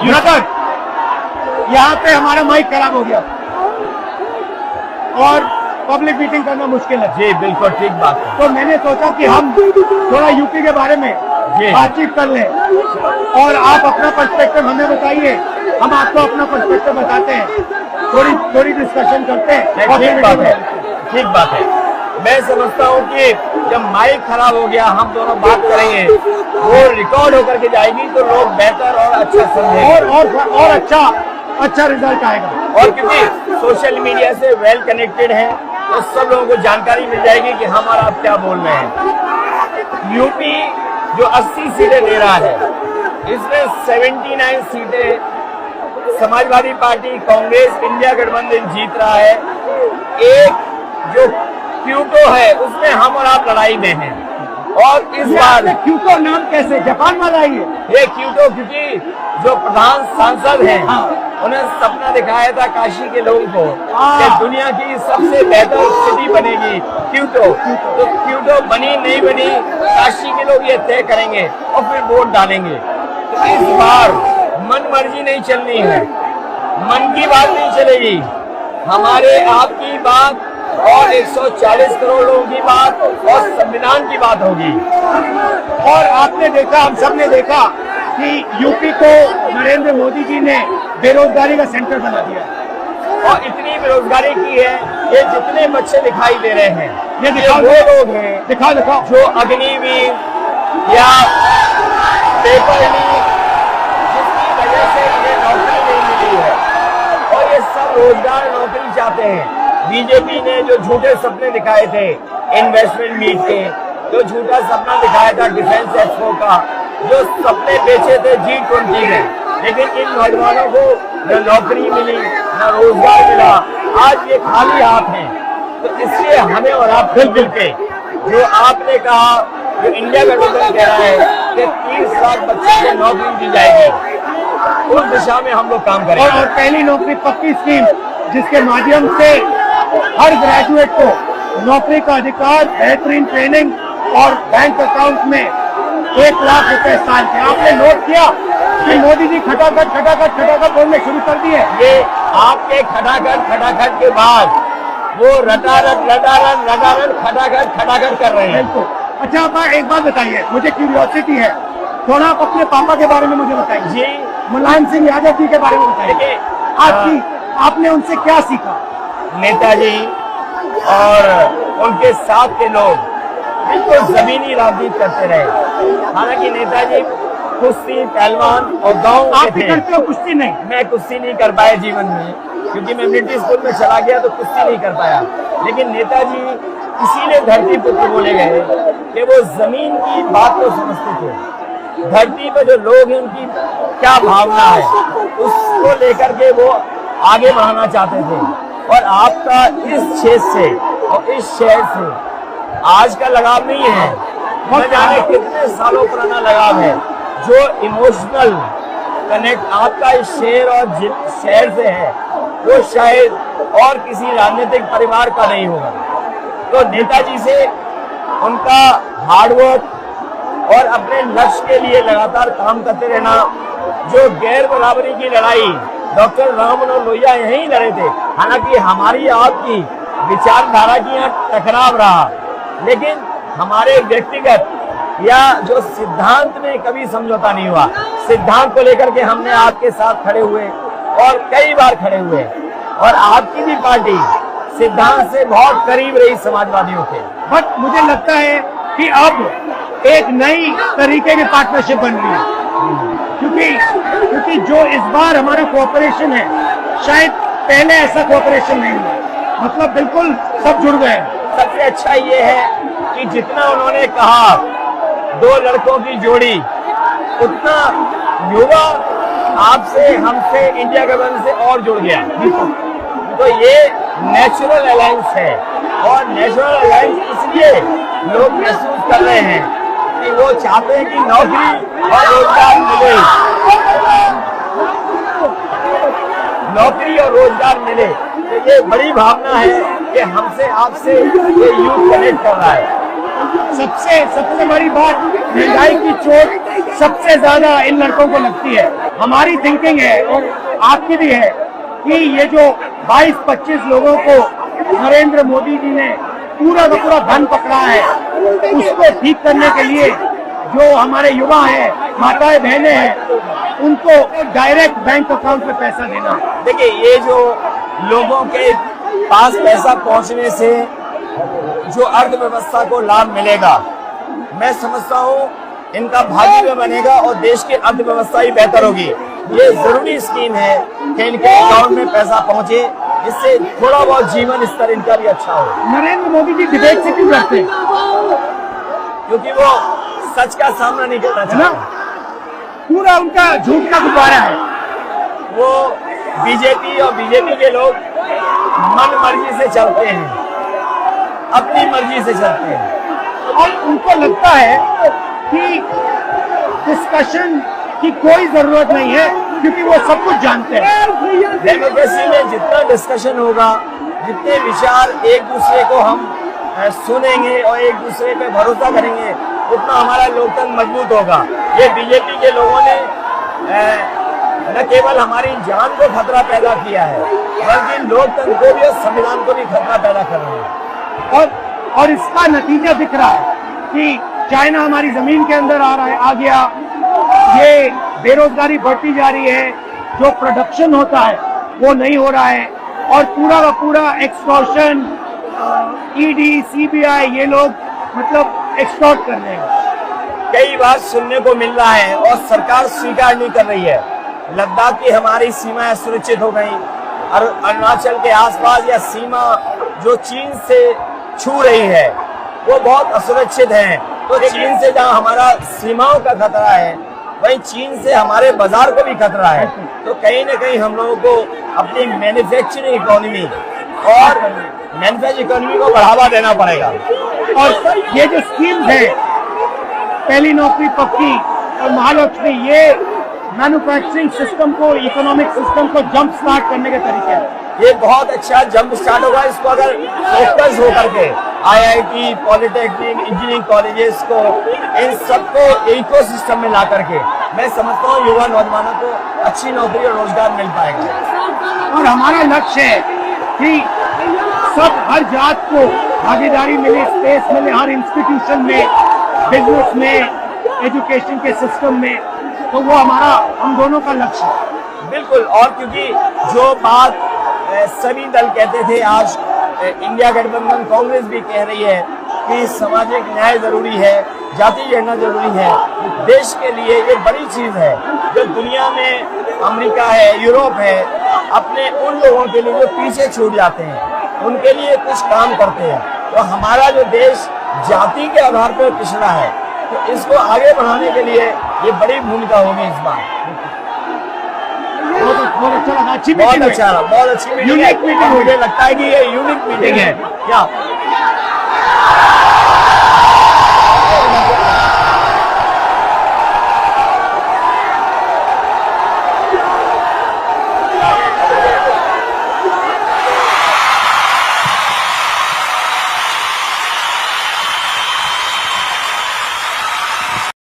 Brother, यहाँ पे हमारा माइक खराब हो गया और पब्लिक मीटिंग करना मुश्किल है। जी बिल्कुल ठीक बात है। तो मैंने सोचा कि हम थोड़ा यूपी के बारे में बातचीत कर लें और आप अपना पर्सपेक्टिव हमें बताइए, हम आपको अपना पर्सपेक्टिव बताते हैं, थोड़ी डिस्कशन करते हैं। ठीक बात है। मैं समझता हूँ कि जब माइक खराब हो गया, हम दोनों बात करेंगे, वो रिकॉर्ड होकर के जाएगी तो लोग बेहतर और अच्छा समझेंगे और अच्छा रिजल्ट आएगा। और क्योंकि सोशल मीडिया से वेल कनेक्टेड है तो सब लोगों को जानकारी मिल जाएगी कि हम और आप क्या बोल रहे हैं। यूपी जो 80 सीटें दे रहा है, इसमें 79 सीटें समाजवादी पार्टी, कांग्रेस, इंडिया गठबंधन जीत रहा है। एक जो क्यूटो है उसमें हम और आप लड़ाई में हैं। और इस बार क्यूटो नाम कैसे जापान वाला ही है? ये क्यूटो क्योंकि जो प्रधान सांसद हैं, उन्हें सपना दिखाया था काशी के लोगों को कि दुनिया की सबसे बेहतर सिटी बनेगी क्यूटो। तो क्यूटो बनी नहीं बनी, काशी के लोग ये तय करेंगे और फिर वोट डालेंगे। तो इस बार मन मर्जी नहीं चलनी है, मन की बात नहीं चलेगी, हमारे आपकी बात और 140 करोड़ लोगों की बात और संविधान की बात होगी। और आपने देखा, हम सब ने देखा कि यूपी को नरेंद्र मोदी जी ने बेरोजगारी का सेंटर बना दिया और इतनी बेरोजगारी की है, ये जितने बच्चे दिखाई दे रहे हैं, ये वो लोग हैं दिखाओ जो अग्निवीर या पेपर लीक, जिसकी वजह से इन्हें नौकरी नहीं मिली है और ये सब रोजगार नौकरी चाहते हैं। बीजेपी ने जो झूठे सपने दिखाए थे इन्वेस्टमेंट मीट के, जो झूठा सपना दिखाया था डिफेंस एक्सपो का, जो सपने बेचे थे G20 में, लेकिन इन नौजवानों को न नौकरी मिली न रोजगार मिला, आज ये खाली हाथ हैं। तो इसलिए हमें और आप मिल के जो आपने कहा, जो इंडिया गठबंधन कह रहा है कि 30 लाख बच्चों को नौकरी दी जाएगी, उस दिशा में हम लोग काम करेंगे। और पहली नौकरी पक्की स्कीम जिसके माध्यम से हर ग्रेजुएट को नौकरी का अधिकार, बेहतरीन ट्रेनिंग और बैंक अकाउंट में 1 लाख रुपए साल के। आपने नोट किया कि मोदी जी खटाखट बोलने शुरू कर दिए। ये आपके खटाखट के बाद वो रटारट खटाखट कर रहे हैं। अच्छा, आप एक बात बताइए, मुझे क्यूरियोसिटी है, थोड़ा आप अपने पापा के बारे में मुझे बताइए जी। मुलायम सिंह यादव जी के बारे में बताइए, आपने उनसे क्या सीखा? नेताजी और उनके साथ के लोग बिल्कुल जमीनी राजनीति करते रहे। हालांकि नेताजी कुश्ती, पहलवान और गांव के थे। करते हो कुश्ती? नहीं, मैं कुश्ती नहीं कर पाया जीवन में, क्योंकि मैं मिलिट्री स्कूल में चला गया तो कुश्ती नहीं कर पाया। लेकिन नेताजी इसीलिए धरती पुत्र बोले गए कि वो जमीन की बात को समझते थे। धरती पर जो लोग हैं उनकी क्या भावना है, उसको लेकर के वो आगे बढ़ाना चाहते थे। और आपका इस क्षेत्र से और इस शहर से आज का लगाव नहीं है, न जाने कितने सालों पुराना लगाव है। जो इमोशनल कनेक्ट आपका इस शहर और शहर से है, वो शायद और किसी राजनीतिक परिवार का नहीं होगा। तो नेताजी से उनका हार्डवर्क और अपने लक्ष्य के लिए लगातार काम करते रहना, जो गैर बराबरी की लड़ाई डॉक्टर राम मनोहर लोहिया यहीं लड़े थे। हालांकि हमारी आपकी विचारधारा की यहाँ टकराव रहा, लेकिन हमारे व्यक्तिगत या जो सिद्धांत में कभी समझौता नहीं हुआ। सिद्धांत को लेकर के हमने आपके साथ खड़े हुए और कई बार खड़े हुए, और आपकी भी पार्टी सिद्धांत से बहुत करीब रही समाजवादियों के। बट मुझे लगता है कि अब एक नई तरीके की पार्टनरशिप बन रही है, क्योंकि जो इस बार हमारा कोऑपरेशन है, शायद पहले ऐसा कोऑपरेशन नहीं हुआ। मतलब बिल्कुल सब जुड़ गए। सबसे अच्छा ये है कि जितना उन्होंने कहा 2 लड़कों की जोड़ी, उतना युवा आपसे, हमसे, इंडिया गठबंधन से और जुड़ गया। तो ये नेचुरल अलायंस है, और नेचुरल अलायंस इसलिए लोग महसूस कर रहे हैं कि वो चाहते हैं कि नौकरी और रोजगार मिले, नौकरी और रोजगार मिले। तो ये बड़ी भावना है कि हमसे आपसे ये यूथ कनेक्ट कर रहा है। सबसे बड़ी बात, महंगाई की चोट सबसे ज्यादा इन लड़कों को लगती है। हमारी थिंकिंग है और आपकी भी है कि ये जो 22-25 लोगों को नरेंद्र मोदी जी ने पूरा का पूरा धन पकड़ा है, उसको ठीक करने के लिए जो हमारे युवा हैं, माताएं बहनें हैं, उनको डायरेक्ट बैंक अकाउंट में पैसा देना। देखिए, ये जो लोगों के पास पैसा पहुंचने से जो अर्थव्यवस्था को लाभ मिलेगा, मैं समझता हूँ इनका भाग्य भी बनेगा और देश की अर्थव्यवस्था ही बेहतर होगी। ये जरूरी स्कीम है कि इनके अकाउंट में पैसा पहुंचे, जिससे थोड़ा बहुत जीवन स्तर इनका भी अच्छा हो। नरेंद्र मोदी जी डिबेट से क्यों करते हैं? क्योंकि वो सच का सामना नहीं करना चाहते। पूरा उनका झूठ का गुब्बारा है। वो बीजेपी और बीजेपी के लोग मन मर्जी से चलते हैं, अपनी मर्जी से चलते हैं और उनको लगता है कि डिस्कशन की कोई जरूरत नहीं है, क्योंकि वो सब कुछ जानते हैं। डेमोक्रेसी में जितना डिस्कशन होगा, जितने विचार एक दूसरे को हम सुनेंगे और एक दूसरे पे भरोसा करेंगे, उतना हमारा लोकतंत्र मजबूत होगा। ये बीजेपी के लोगों ने न केवल हमारी जान को खतरा पैदा किया है, बल्कि लोकतंत्र को भी और संविधान को भी खतरा पैदा कर रहे हैं। और इसका नतीजा दिख रहा है कि चाइना हमारी जमीन के अंदर आ गया, ये बेरोजगारी बढ़ती जा रही है, जो प्रोडक्शन होता है वो नहीं हो रहा है, और पूरा का पूरा एक्सटॉर्शन, ईडी, सीबीआई, ये लोग मतलब एक्सटॉर्ट कर रहे हैं। कई बार सुनने को मिल रहा है और सरकार स्वीकार नहीं कर रही है, लद्दाख की हमारी सीमाएं सुरक्षित हो गई, और अरुणाचल के आसपास या सीमा जो चीन से छू रही है वो बहुत असुरक्षित है। तो चीन से जहाँ हमारा सीमाओं का खतरा है, वहीं चीन से हमारे बाजार को भी खतरा है। तो कहीं न कहीं हम लोगों को अपनी मैन्युफैक्चरिंग इकोनॉमी और मैन्युफैक्चरिंग इकोनॉमी को बढ़ावा देना पड़ेगा। और ये जो स्कीम्स है, पहली नौकरी पक्की और महालक्ष्मी, ये मैन्युफैक्चरिंग सिस्टम को, इकोनॉमिक सिस्टम को जंप स्टार्ट करने के तरीके हैं। ये बहुत अच्छा जंप स्टार्ट होगा। इसको अगर फोकस होकर के IIT, पॉलिटेक्निक, इंजीनियरिंग कॉलेजेस को, इन सबको इकोसिस्टम में ला करके, मैं समझता हूँ युवा नौजवानों को अच्छी नौकरी और रोजगार मिल पाएगा। और हमारा लक्ष्य है कि सब, हर जात को भागीदारी मिले, स्पेस मिले, हर इंस्टीट्यूशन में, बिजनेस में, एजुकेशन के सिस्टम में। तो वो हमारा, हम दोनों का लक्ष्य है। बिल्कुल। और क्योंकि जो बात सभी दल कहते थे, आज इंडिया गठबंधन कांग्रेस भी कह रही है कि सामाजिक न्याय जरूरी है, जाति जनगणना जरूरी है। देश के लिए ये बड़ी चीज है। जो दुनिया में अमेरिका है, यूरोप है, अपने उन लोगों के लिए जो पीछे छूट जाते हैं, उनके लिए कुछ काम करते हैं। तो हमारा जो देश जाति के आधार पर पिछड़ा है, तो इसको आगे बढ़ाने के लिए ये बड़ी भूमिका होगी इस बार। बहुत अच्छा लगा, अच्छी बहुत अच्छा, बहुत अच्छी मीटिंग है। यूनिक मीटिंग, मुझे लगता है कि ये यूनिक मीटिंग है क्या?